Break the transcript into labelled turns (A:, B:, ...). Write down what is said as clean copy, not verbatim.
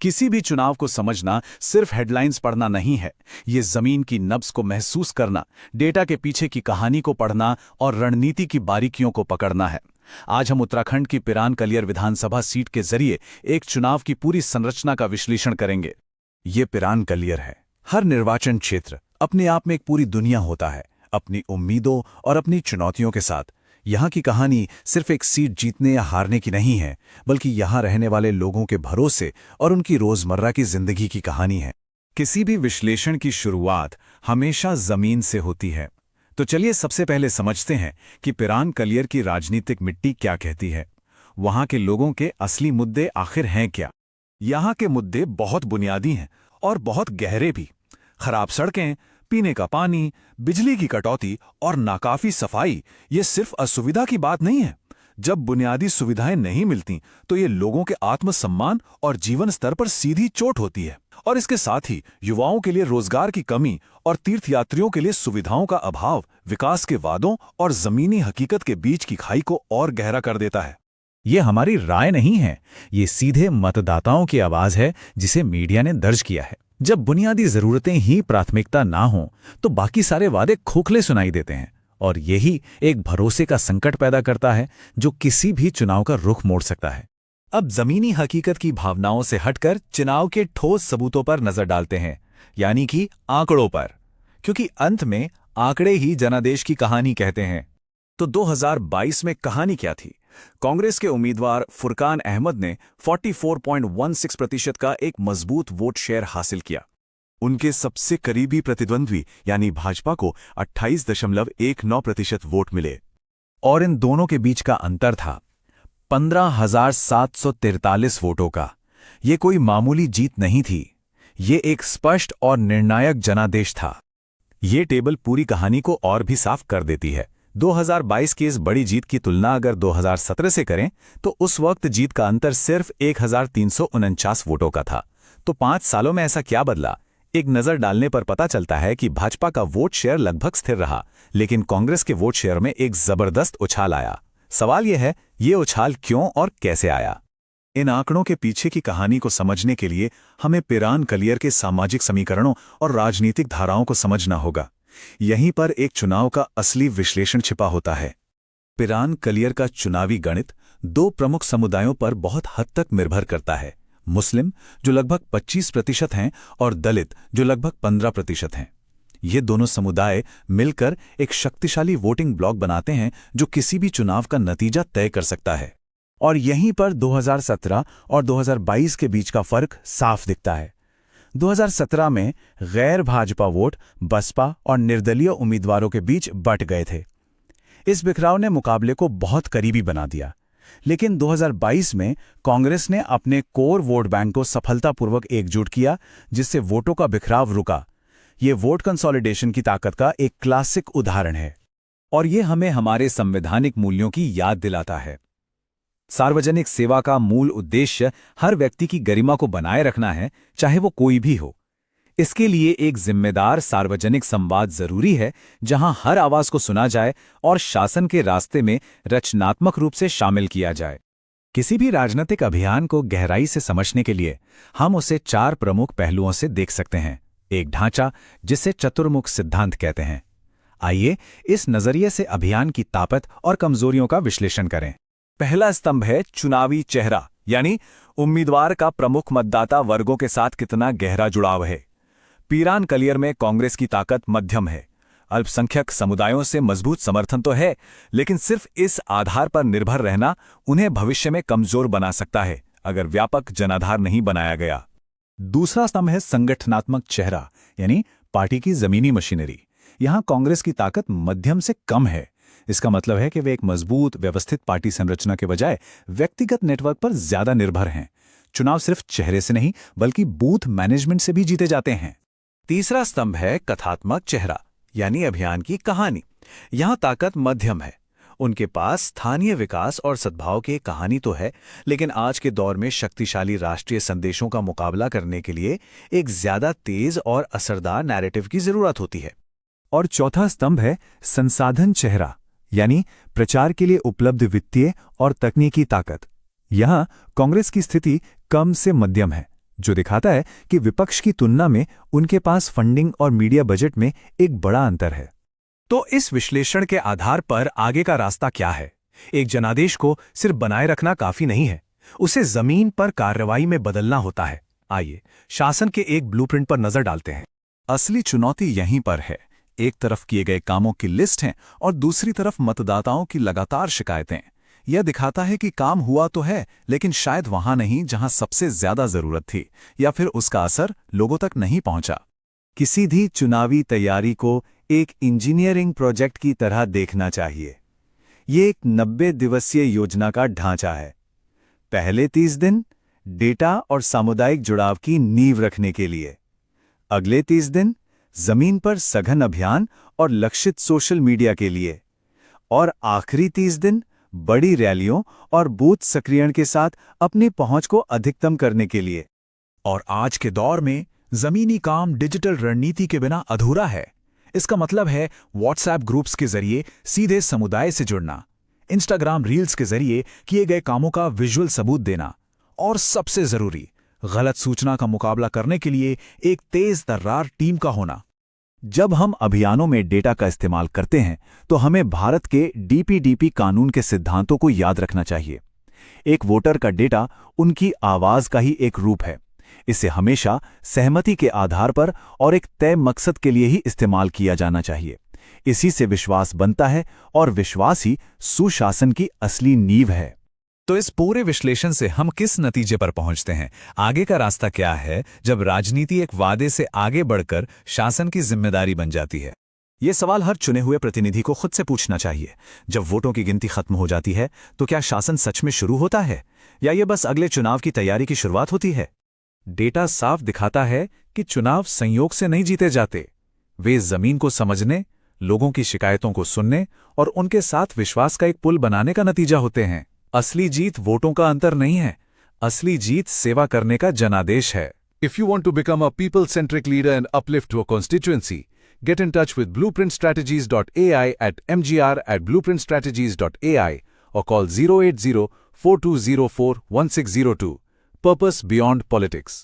A: किसी भी चुनाव को समझना सिर्फ हेडलाइंस पढ़ना नहीं है, ये जमीन की नब्ज को महसूस करना, डेटा के पीछे की कहानी को पढ़ना और रणनीति की बारीकियों को पकड़ना है। आज हम उत्तराखंड की पिरान कलियर विधानसभा सीट के जरिए एक चुनाव की पूरी संरचना का विश्लेषण करेंगे। ये पिरान कलियर है। हर निर्वाचन क्षेत्र अपने आप में एक पूरी दुनिया होता है, अपनी उम्मीदों और अपनी चुनौतियों के साथ। यहाँ की कहानी सिर्फ एक सीट जीतने या हारने की नहीं है, बल्कि यहाँ रहने वाले लोगों के भरोसे और उनकी रोजमर्रा की जिंदगी की कहानी है। किसी भी विश्लेषण की शुरुआत हमेशा जमीन से होती है। तो चलिए सबसे पहले समझते हैं कि पिरान कलियर की राजनीतिक मिट्टी क्या कहती है। वहाँ के लोगों के असली मुद्दे आखिर हैं क्या? यहाँ के मुद्दे बहुत बुनियादी हैं और बहुत गहरे भी। खराब सड़कें, पीने का पानी, बिजली की कटौती और नाकाफी सफाई ये सिर्फ असुविधा की बात नहीं है। जब बुनियादी सुविधाएं नहीं मिलती तो ये लोगों के आत्मसम्मान और जीवन स्तर पर सीधी चोट होती है। और इसके साथ ही युवाओं के लिए रोजगार की कमी और तीर्थयात्रियों के लिए सुविधाओं का अभाव विकास के वादों और जमीनी हकीकत के बीच की खाई को और गहरा कर देता है।
B: ये हमारी राय नहीं है, ये सीधे मतदाताओं की आवाज है जिसे मीडिया ने दर्ज किया है। जब बुनियादी जरूरतें ही प्राथमिकता ना हों तो बाकी सारे वादे खोखले सुनाई देते हैं, और यही एक भरोसे का संकट पैदा करता है जो किसी भी चुनाव का रुख मोड़ सकता है।
A: अब जमीनी हकीकत की भावनाओं से हटकर चुनाव के ठोस सबूतों पर नजर डालते हैं, यानी कि आंकड़ों पर, क्योंकि अंत में आंकड़े ही जनादेश की कहानी कहते हैं। तो 2022 में कहानी क्या थी? कांग्रेस के उम्मीदवार फुरकान अहमद ने 44.16% का एक मजबूत वोट शेयर हासिल किया। उनके सबसे करीबी प्रतिद्वंद्वी यानी भाजपा को 28.19% वोट मिले।
B: और इन दोनों के बीच का अंतर था 15,743 वोटों का। ये कोई मामूली जीत नहीं थी, ये एक स्पष्ट और निर्णायक जनादेश था।
A: ये टेबल पूरी कहानी को और भी साफ कर देती है। 2022 की इस बड़ी जीत की तुलना अगर 2017 से करें तो उस वक्त जीत का अंतर सिर्फ 1,349 वोटों का था। तो 5 सालों में ऐसा क्या बदला? एक नज़र डालने पर पता चलता है कि भाजपा का वोट शेयर लगभग स्थिर रहा, लेकिन कांग्रेस के वोट शेयर में एक जबरदस्त उछाल आया। सवाल यह है, ये उछाल क्यों और कैसे आया? इन आंकड़ों के पीछे की कहानी को समझने के लिए हमें पिरान कलियर के सामाजिक समीकरणों और राजनीतिक धाराओं को समझना होगा। यहीं पर एक चुनाव का असली विश्लेषण छिपा होता है। पिरान कलियर का चुनावी गणित 2 प्रमुख समुदायों पर बहुत हद तक निर्भर करता है। मुस्लिम, जो लगभग 25% हैं, और दलित, जो लगभग 15% हैं। ये दोनों समुदाय मिलकर एक शक्तिशाली वोटिंग ब्लॉक बनाते हैं जो किसी भी चुनाव का नतीजा तय कर सकता है। और यहीं पर 2017 और 2022 के बीच का फर्क साफ दिखता है। 2017 में गैर भाजपा वोट बसपा और निर्दलीय उम्मीदवारों के बीच बंट गए थे। इस बिखराव ने मुकाबले को बहुत करीबी बना दिया। लेकिन 2022 में कांग्रेस ने अपने कोर वोट बैंक को सफलतापूर्वक एकजुट किया, जिससे वोटों का बिखराव रुका। ये वोट कंसोलिडेशन की ताकत का एक क्लासिक उदाहरण है। और ये हमें हमारे संवैधानिक मूल्यों की याद दिलाता है। सार्वजनिक सेवा का मूल उद्देश्य हर व्यक्ति की गरिमा को बनाए रखना है, चाहे वो कोई भी हो। इसके लिए एक जिम्मेदार सार्वजनिक संवाद जरूरी है, जहां हर आवाज को सुना जाए और शासन के रास्ते में रचनात्मक रूप से शामिल किया जाए। किसी भी राजनीतिक अभियान को गहराई से समझने के लिए हम उसे 4 प्रमुख पहलुओं से देख सकते हैं। एक ढांचा, जिसे चतुर्मुख सिद्धांत कहते हैं। आइए इस नजरिए से अभियान की ताकत और कमजोरियों का विश्लेषण करें। पहला स्तंभ है चुनावी चेहरा, यानी उम्मीदवार का प्रमुख मतदाता वर्गों के साथ कितना गहरा जुड़ाव है। पिरान कलियर में कांग्रेस की ताकत मध्यम है। अल्पसंख्यक समुदायों से मजबूत समर्थन तो है, लेकिन सिर्फ इस आधार पर निर्भर रहना उन्हें भविष्य में कमजोर बना सकता है अगर व्यापक जनाधार नहीं बनाया गया।
B: दूसरा स्तंभ है संगठनात्मक चेहरा, यानी पार्टी की जमीनी मशीनरी। यहां कांग्रेस की ताकत मध्यम से कम है। इसका मतलब है कि वे एक मजबूत व्यवस्थित पार्टी संरचना के बजाय व्यक्तिगत नेटवर्क पर ज्यादा निर्भर हैं। चुनाव सिर्फ चेहरे से नहीं, बल्कि बूथ मैनेजमेंट से भी जीते जाते हैं।
A: तीसरा स्तंभ है कथात्मक चेहरा, यानी अभियान की कहानी। यहां ताकत मध्यम है। उनके पास स्थानीय विकास और सद्भाव की कहानी तो है, लेकिन आज के दौर में शक्तिशाली राष्ट्रीय संदेशों का मुकाबला करने के लिए एक ज्यादा तेज और असरदार नैरेटिव की जरूरत होती है।
B: और चौथा स्तंभ है संसाधन चेहरा, यानी प्रचार के लिए उपलब्ध वित्तीय और तकनीकी ताकत। यहां कांग्रेस की स्थिति कम से मध्यम है। जो दिखाता है कि विपक्ष की तुलना में उनके पास फंडिंग और मीडिया बजट में एक बड़ा अंतर है।
C: तो इस विश्लेषण के आधार पर आगे का रास्ता क्या है? एक जनादेश को सिर्फ बनाए रखना काफी नहीं है, उसे जमीन पर कार्रवाई में बदलना होता है। आइए शासन के एक ब्लूप्रिंट पर नजर डालते हैं।
A: असली चुनौती यहीं पर है। एक तरफ किए गए कामों की लिस्ट है और दूसरी तरफ मतदाताओं की लगातार शिकायतें। यह दिखाता है कि काम हुआ तो है, लेकिन शायद वहां नहीं जहां सबसे ज्यादा जरूरत थी, या फिर उसका असर लोगों तक नहीं पहुंचा। किसी भी चुनावी तैयारी को एक इंजीनियरिंग प्रोजेक्ट की तरह देखना चाहिए। ये एक 90 दिवसीय योजना का ढांचा है। पहले 30 दिन डेटा और सामुदायिक जुड़ाव की नींव रखने के लिए, अगले 30 दिन जमीन पर सघन अभियान और लक्षित सोशल मीडिया के लिए, और आखिरी 30 दिन बड़ी रैलियों और बूथ सक्रियण के साथ अपनी पहुंच को अधिकतम करने के लिए।
B: और आज के दौर में जमीनी काम डिजिटल रणनीति के बिना अधूरा है। इसका मतलब है व्हाट्सएप ग्रुप्स के जरिए सीधे समुदाय से जुड़ना, इंस्टाग्राम रील्स के जरिए किए गए कामों का विजुअल सबूत देना, और सबसे जरूरी गलत सूचना का मुकाबला करने के लिए एक तेज तर्रार टीम का होना।
A: जब हम अभियानों में डेटा का इस्तेमाल करते हैं तो हमें भारत के डीपीडीपी कानून के सिद्धांतों को याद रखना चाहिए। एक वोटर का डेटा उनकी आवाज का ही एक रूप है। इसे हमेशा सहमति के आधार पर और एक तय मकसद के लिए ही इस्तेमाल किया जाना चाहिए। इसी से विश्वास बनता है, और विश्वास ही सुशासन की असली नींव है।
B: तो इस पूरे विश्लेषण से हम किस नतीजे पर पहुंचते हैं? आगे का रास्ता क्या है जब राजनीति एक वादे से आगे बढ़कर शासन की जिम्मेदारी बन जाती है?
A: ये सवाल हर चुने हुए प्रतिनिधि को खुद से पूछना चाहिए। जब वोटों की गिनती खत्म हो जाती है तो क्या शासन सच में शुरू होता है, या ये बस अगले चुनाव की तैयारी की शुरुआत होती है? डेटा साफ दिखाता है कि चुनाव संयोग से नहीं जीते जाते। वे जमीन को समझने, लोगों की शिकायतों को सुनने और उनके साथ विश्वास का एक पुल बनाने का नतीजा होते हैं। असली जीत वोटों का अंतर नहीं है, असली जीत सेवा करने का जनादेश है।
D: If you want to become a people-centric leader and uplift your constituency, get in touch with blueprintstrategies.ai at mgr@blueprintstrategies.ai or call 080-4204-1602. Purpose Beyond Politics.